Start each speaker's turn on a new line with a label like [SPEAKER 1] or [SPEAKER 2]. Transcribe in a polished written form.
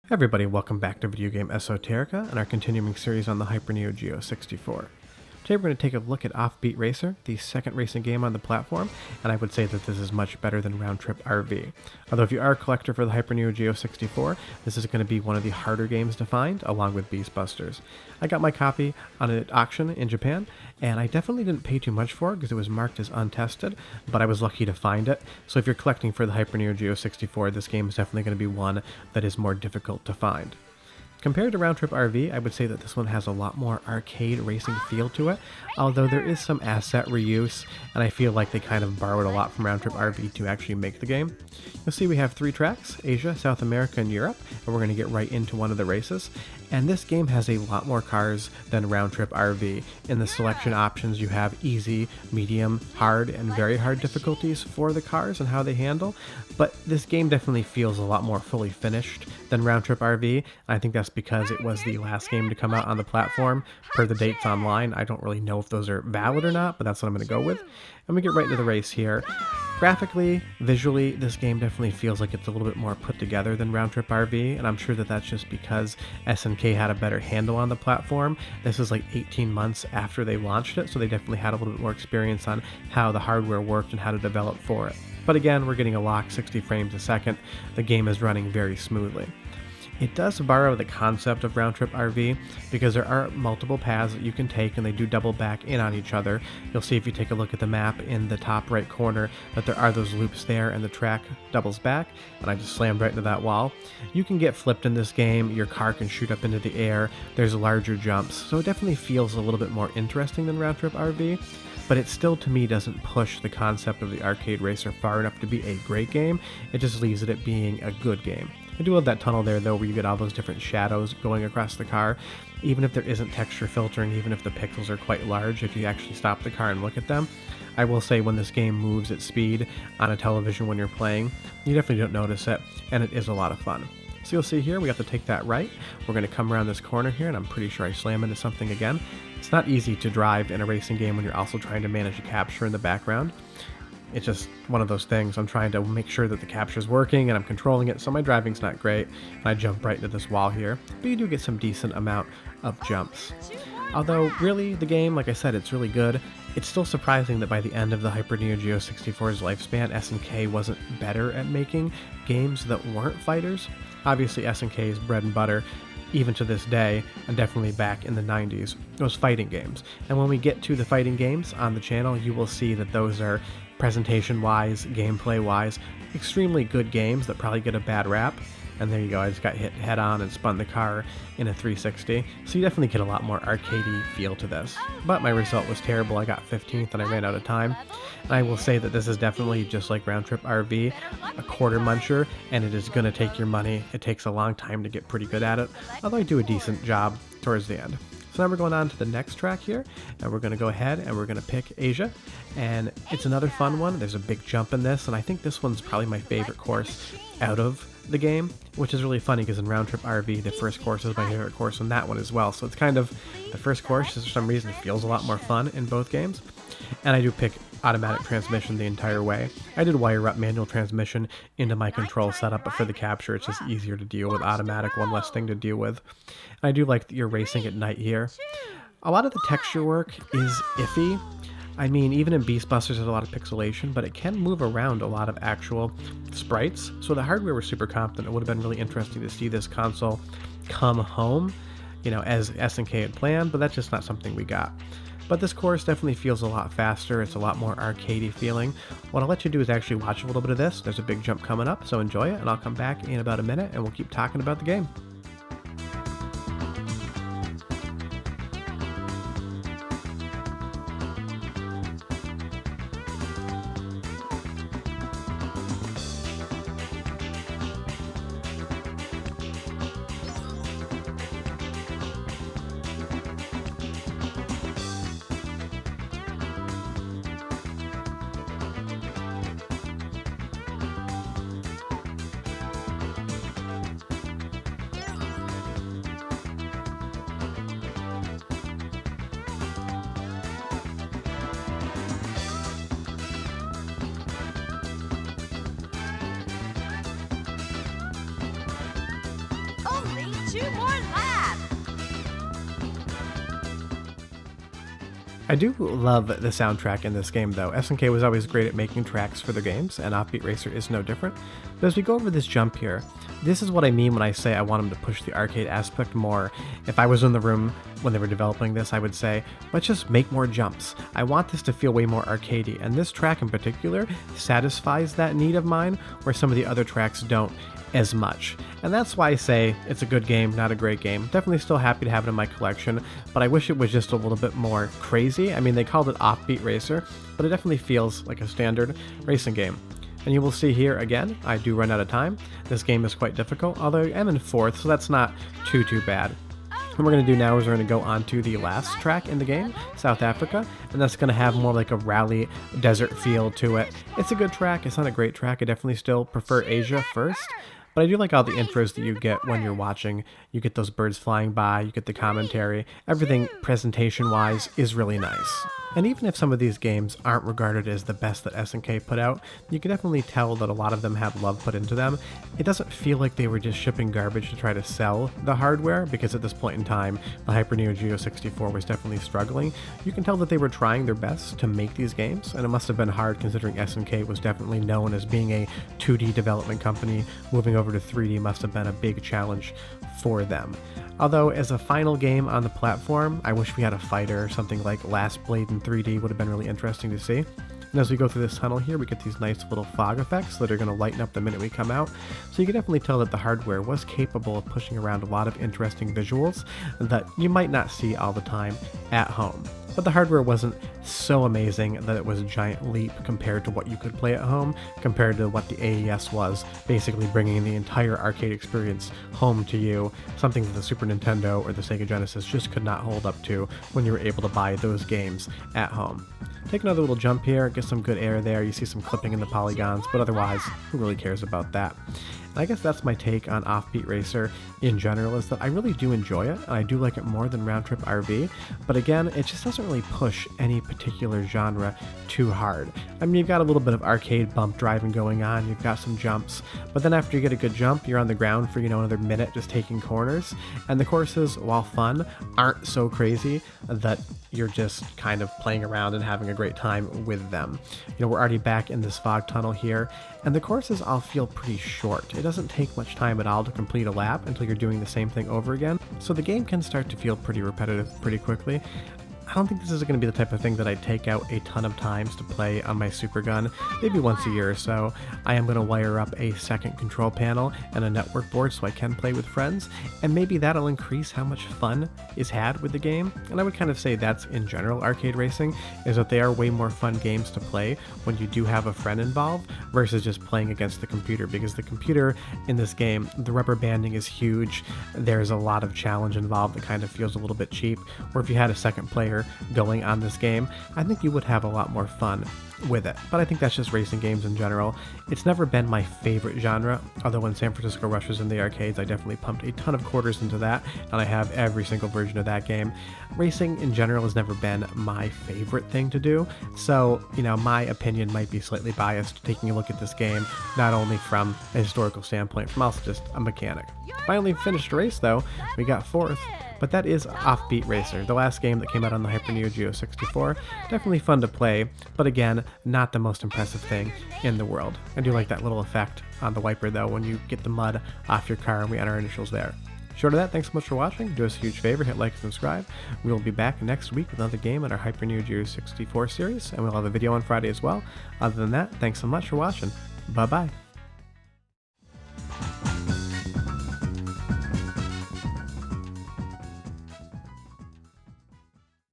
[SPEAKER 1] Hey everybody, welcome back to Video Game Esoterica and our continuing series on the Hyper Neo Geo 64. Today we're going to take a look at Offbeat Racer, the second racing game on the platform, and I would say that this is much better than Round Trip RV. Although if you are a collector for the Hyper Neo Geo 64, this is going to be one of the harder games to find, along with Beast Busters. I got my copy on an auction in Japan, and I definitely didn't pay too much for it because it was marked as untested, but I was lucky to find it. So if you're collecting for the Hyper Neo Geo 64, this game is definitely going to be one that is more difficult to find. Compared to Round Trip RV, I would say that this one has a lot more arcade racing feel to it, although there is some asset reuse, and I feel like they kind of borrowed a lot from Round Trip RV to actually make the game. You'll see we have 3 tracks, Asia, South America, and Europe, and we're going to get right into one of the races. And this game has a lot more cars than Round Trip RV. In the selection options, you have easy, medium, hard, and very hard difficulties for the cars and how they handle, but this game definitely feels a lot more fully finished than Round Trip RV. I think that's because it was the last game to come out on the platform per the dates online. I don't really know if those are valid or not, but that's what I'm going to go with. And we get right into the race here. Graphically, visually, this game definitely feels like it's a little bit more put together than Round Trip RV, and I'm sure that that's just because SNK had a better handle on the platform. This is like 18 months after they launched it, so they definitely had a little bit more experience on how the hardware worked and how to develop for it. But again, we're getting a locked 60 frames a second. The game is running very smoothly. It does borrow the concept of Round Trip RV because there are multiple paths that you can take and they do double back in on each other. You'll see if you take a look at the map in the top right corner that there are those loops there and the track doubles back, and I just slammed right into that wall. You can get flipped in this game, your car can shoot up into the air, there's larger jumps, so it definitely feels a little bit more interesting than Round Trip RV. But it still, to me, doesn't push the concept of the arcade racer far enough to be a great game. It just leaves it at being a good game. I do love that tunnel there, though, where you get all those different shadows going across the car. Even if there isn't texture filtering, even if the pixels are quite large, if you actually stop the car and look at them, I will say when this game moves at speed on a television when you're playing, you definitely don't notice it, and it is a lot of fun. So you'll see here, we have to take that right. We're going to come around this corner here, and I'm pretty sure I slam into something again. It's not easy to drive in a racing game when you're also trying to manage a capture in the background. It's just one of those things. I'm trying to make sure that the capture is working and I'm controlling it, so my driving's not great. And I jump right into this wall here, but you do get some decent amount of jumps. Although, really, the game, like I said, it's really good. It's still surprising that by the end of the Hyper Neo Geo 64's lifespan, SNK wasn't better at making games that weren't fighters. Obviously, SNK's bread and butter, even to this day, and definitely back in the 90s, was fighting games. And when we get to the fighting games on the channel, you will see that those are, presentation-wise, gameplay-wise, extremely good games that probably get a bad rap. And there you go, I just got hit head-on and spun the car in a 360. So you definitely get a lot more arcadey feel to this. But my result was terrible. I got 15th and I ran out of time. And I will say that this is definitely, just like Round Trip RV, a quarter muncher, and it is going to take your money. It takes a long time to get pretty good at it, although I do a decent job towards the end. So now we're going on to the next track here, and we're going to go ahead and we're going to pick Asia, and it's another fun one. There's a big jump in this, and I think this one's probably my favorite course out of the game, which is really funny because in Round Trip RV, the first course is my favorite course, and that one as well. So it's kind of, the first course, for some reason, feels a lot more fun in both games. And I do pick automatic transmission the entire way. I did wire up manual transmission into my control setup, but for the capture, it's just easier to deal with automatic, one less thing to deal with. And I do like that you're racing at night here. A lot of the texture work is iffy. I mean, even in Beast Busters, there's a lot of pixelation, but it can move around a lot of actual sprites. So the hardware was super competent. It would have been really interesting to see this console come home, you know, as SNK had planned, but that's just not something we got. But this course definitely feels a lot faster. It's a lot more arcadey feeling. What I'll let you do is actually watch a little bit of this. There's a big jump coming up, so enjoy it, and I'll come back in about a minute and we'll keep talking about the game.
[SPEAKER 2] 2 more laps.
[SPEAKER 1] I do love the soundtrack in this game though. SNK was always great at making tracks for their games, and Offbeat Racer is no different. But as we go over this jump here, this is what I mean when I say I want them to push the arcade aspect more. If I was in the room when they were developing this, I would say, let's just make more jumps. I want this to feel way more arcadey, and this track in particular satisfies that need of mine, where some of the other tracks don't as much. And that's why I say it's a good game, not a great game. Definitely still happy to have it in my collection, but I wish it was just a little bit more crazy. I mean, they called it Offbeat Racer, but it definitely feels like a standard racing game. And you will see here again, I do run out of time. This game is quite difficult, although I'm in 4th, so that's not too bad. What we're going to do now is we're going to go on to the last track in the game, South Africa, and that's going to have more like a rally desert feel to it. It's a good track, it's not a great track, I definitely still prefer Asia first, but I do like all the intros that you get when you're watching. You get those birds flying by, you get the commentary, everything presentation-wise is really nice. And even if some of these games aren't regarded as the best that SNK put out, you can definitely tell that a lot of them have love put into them. It doesn't feel like they were just shipping garbage to try to sell the hardware, because at this point in time, the Hyper Neo Geo 64 was definitely struggling. You can tell that they were trying their best to make these games, and it must have been hard considering SNK was definitely known as being a 2D development company. Moving over to 3D must have been a big challenge for them. Although, as a final game on the platform, I wish we had a fighter, something like Last Blade in 3D would have been really interesting to see. And as we go through this tunnel here, we get these nice little fog effects that are going to lighten up the minute we come out. So you can definitely tell that the hardware was capable of pushing around a lot of interesting visuals that you might not see all the time at home. But the hardware wasn't so amazing that it was a giant leap compared to what you could play at home, compared to what the AES was, basically bringing the entire arcade experience home to you, something that the Super Nintendo or the Sega Genesis just could not hold up to when you were able to buy those games at home. Take another little jump here, get some good air there, you see some clipping in the polygons, but otherwise, who really cares about that? And I guess that's my take on Offbeat Racer in general, is that I really do enjoy it, and I do like it more than Round Trip RV, but again, it just doesn't really push any particular genre too hard. I mean, you've got a little bit of arcade bump driving going on, you've got some jumps, but then after you get a good jump, you're on the ground for, another minute just taking corners, and the courses, while fun, aren't so crazy that you're just kind of playing around and having a great time with them. We're already back in this fog tunnel here, and the courses all feel pretty short. It doesn't take much time at all to complete a lap until you're doing the same thing over again, so the game can start to feel pretty repetitive pretty quickly. I don't think this is going to be the type of thing that I take out a ton of times to play on my Super Gun, maybe once a year or so. I am going to wire up a second control panel and a network board so I can play with friends, and maybe that'll increase how much fun is had with the game. And I would kind of say that's in general arcade racing, is that they are way more fun games to play when you do have a friend involved versus just playing against the computer, because the computer in this game, the rubber banding is huge, there's a lot of challenge involved that kind of feels a little bit cheap, or if you had a second player going on this game, I think you would have a lot more fun with it. But I think that's just racing games in general. It's never been my favorite genre, although when San Francisco Rush was in the arcades, I definitely pumped a ton of quarters into that, and I have every single version of that game. Racing in general has never been my favorite thing to do, so, my opinion might be slightly biased taking a look at this game, not only from a historical standpoint, from also just a mechanic. Finally finished a race though, we got 4th, but that is Offbeat Racer, the last game that came out on the Hyper Neo Geo 64. Definitely fun to play, but again, not the most impressive thing in the world. I do like that little effect on the wiper though when you get the mud off your car and we enter our initials there. Short of that, thanks so much for watching. Do us a huge favor, hit like and subscribe. We will be back next week with another game in our Hyper Neo Geo 64 series, and we'll have a video on Friday as well. Other than that, thanks so much for watching. Bye-bye.